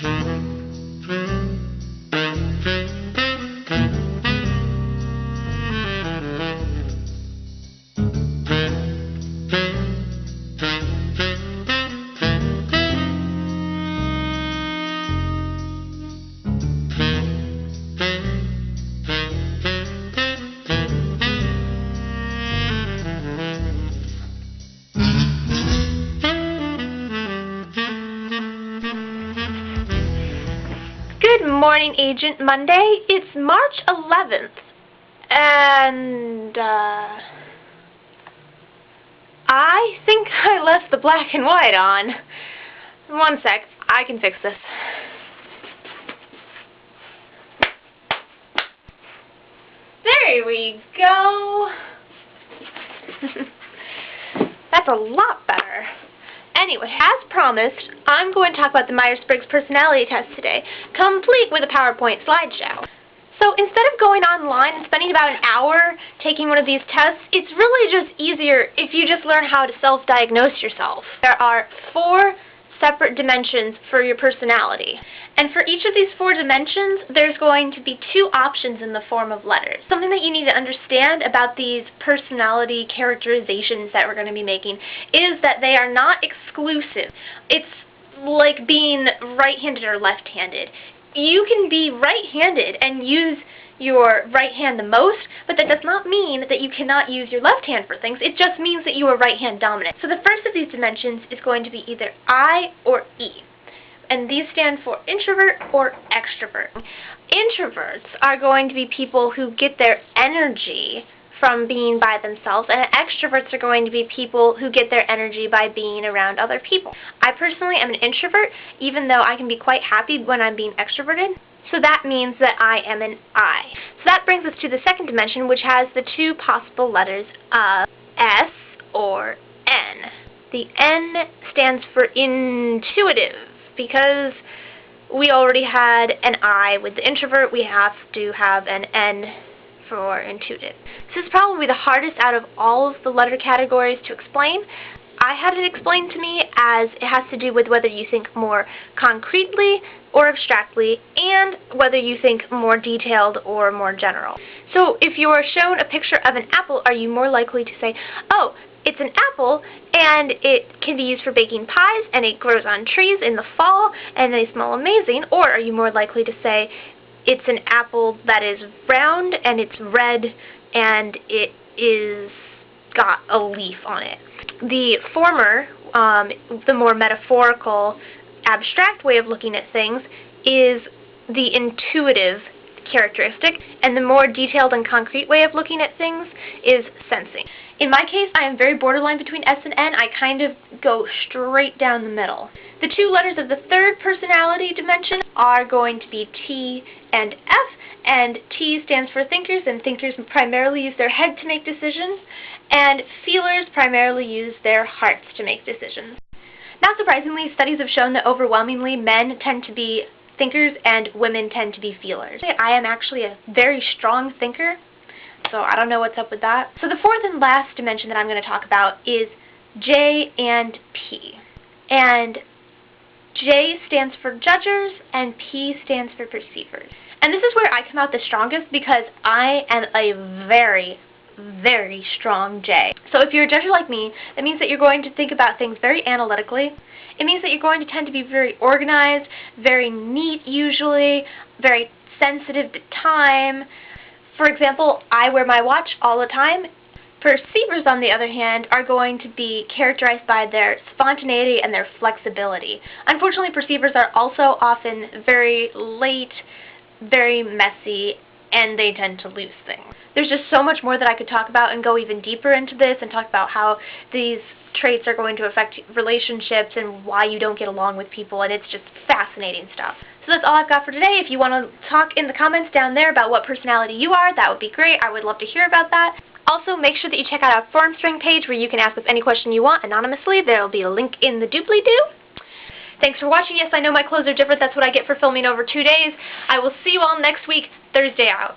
Good morning, Agent Monday. It's March 11th, and, I think I left the black and white on. One sec, I can fix this. There we go. That's a lot better. Anyway, as promised, I'm going to talk about the Myers-Briggs personality test today, complete with a PowerPoint slideshow. So instead of going online and spending about an hour taking one of these tests, it's really just easier if you just learn how to self-diagnose yourself. There are 4 separate dimensions for your personality. And for each of these 4 dimensions, there's going to be 2 options in the form of letters. Something that you need to understand about these personality characterizations that we're going to be making is that they are not exclusive. It's like being right-handed or left-handed. You can be right-handed and use your right hand the most, but that does not mean that you cannot use your left hand for things. It just means that you are right hand dominant. So the first of these dimensions is going to be either I or E. And these stand for introvert or extrovert. Introverts are going to be people who get their energy from being by themselves, and extroverts are going to be people who get their energy by being around other people. I personally am an introvert, even though I can be quite happy when I'm being extroverted. So that means that I am an I. So that brings us to the second dimension, which has the 2 possible letters of S or N. The N stands for intuitive, because we already had an I with the introvert, we have to have an N for intuitive. This is probably the hardest out of all of the letter categories to explain. I had it explained to me as it has to do with whether you think more concretely or abstractly, and whether you think more detailed or more general. So if you are shown a picture of an apple, are you more likely to say, oh, it's an apple, and it can be used for baking pies, and it grows on trees in the fall, and they smell amazing? Or are you more likely to say, it's an apple that is round, and it's red, and it is got a leaf on it? The former, the more metaphorical, abstract way of looking at things is the intuitive characteristic, and the more detailed and concrete way of looking at things is sensing. In my case, I am very borderline between S and N. I kind of go straight down the middle. The 2 letters of the third personality dimension are going to be T and F, and T stands for thinkers, and thinkers primarily use their head to make decisions, and feelers primarily use their hearts to make decisions. Not surprisingly, studies have shown that overwhelmingly men tend to be thinkers and women tend to be feelers. I am actually a very strong thinker, so I don't know what's up with that. So the 4th and last dimension that I'm going to talk about is J and P. And J stands for judgers and P stands for perceivers. And this is where I come out the strongest because I am a very, very strong J. So if you're a judger like me, that means that you're going to think about things very analytically. It means that you're going to tend to be very organized, very neat usually, very sensitive to time. For example, I wear my watch all the time. Perceivers, on the other hand, are going to be characterized by their spontaneity and their flexibility. Unfortunately, perceivers are also often very late, very messy, and they tend to lose things. There's just so much more that I could talk about and go even deeper into this and talk about how these traits are going to affect relationships and why you don't get along with people, and it's just fascinating stuff. So that's all I've got for today. If you want to talk in the comments down there about what personality you are, that would be great. I would love to hear about that. Also, make sure that you check out our form string page where you can ask us any question you want anonymously. There will be a link in the doobly-doo. Thanks for watching. Yes, I know my clothes are different. That's what I get for filming over 2 days. I will see you all next week. Thursday out.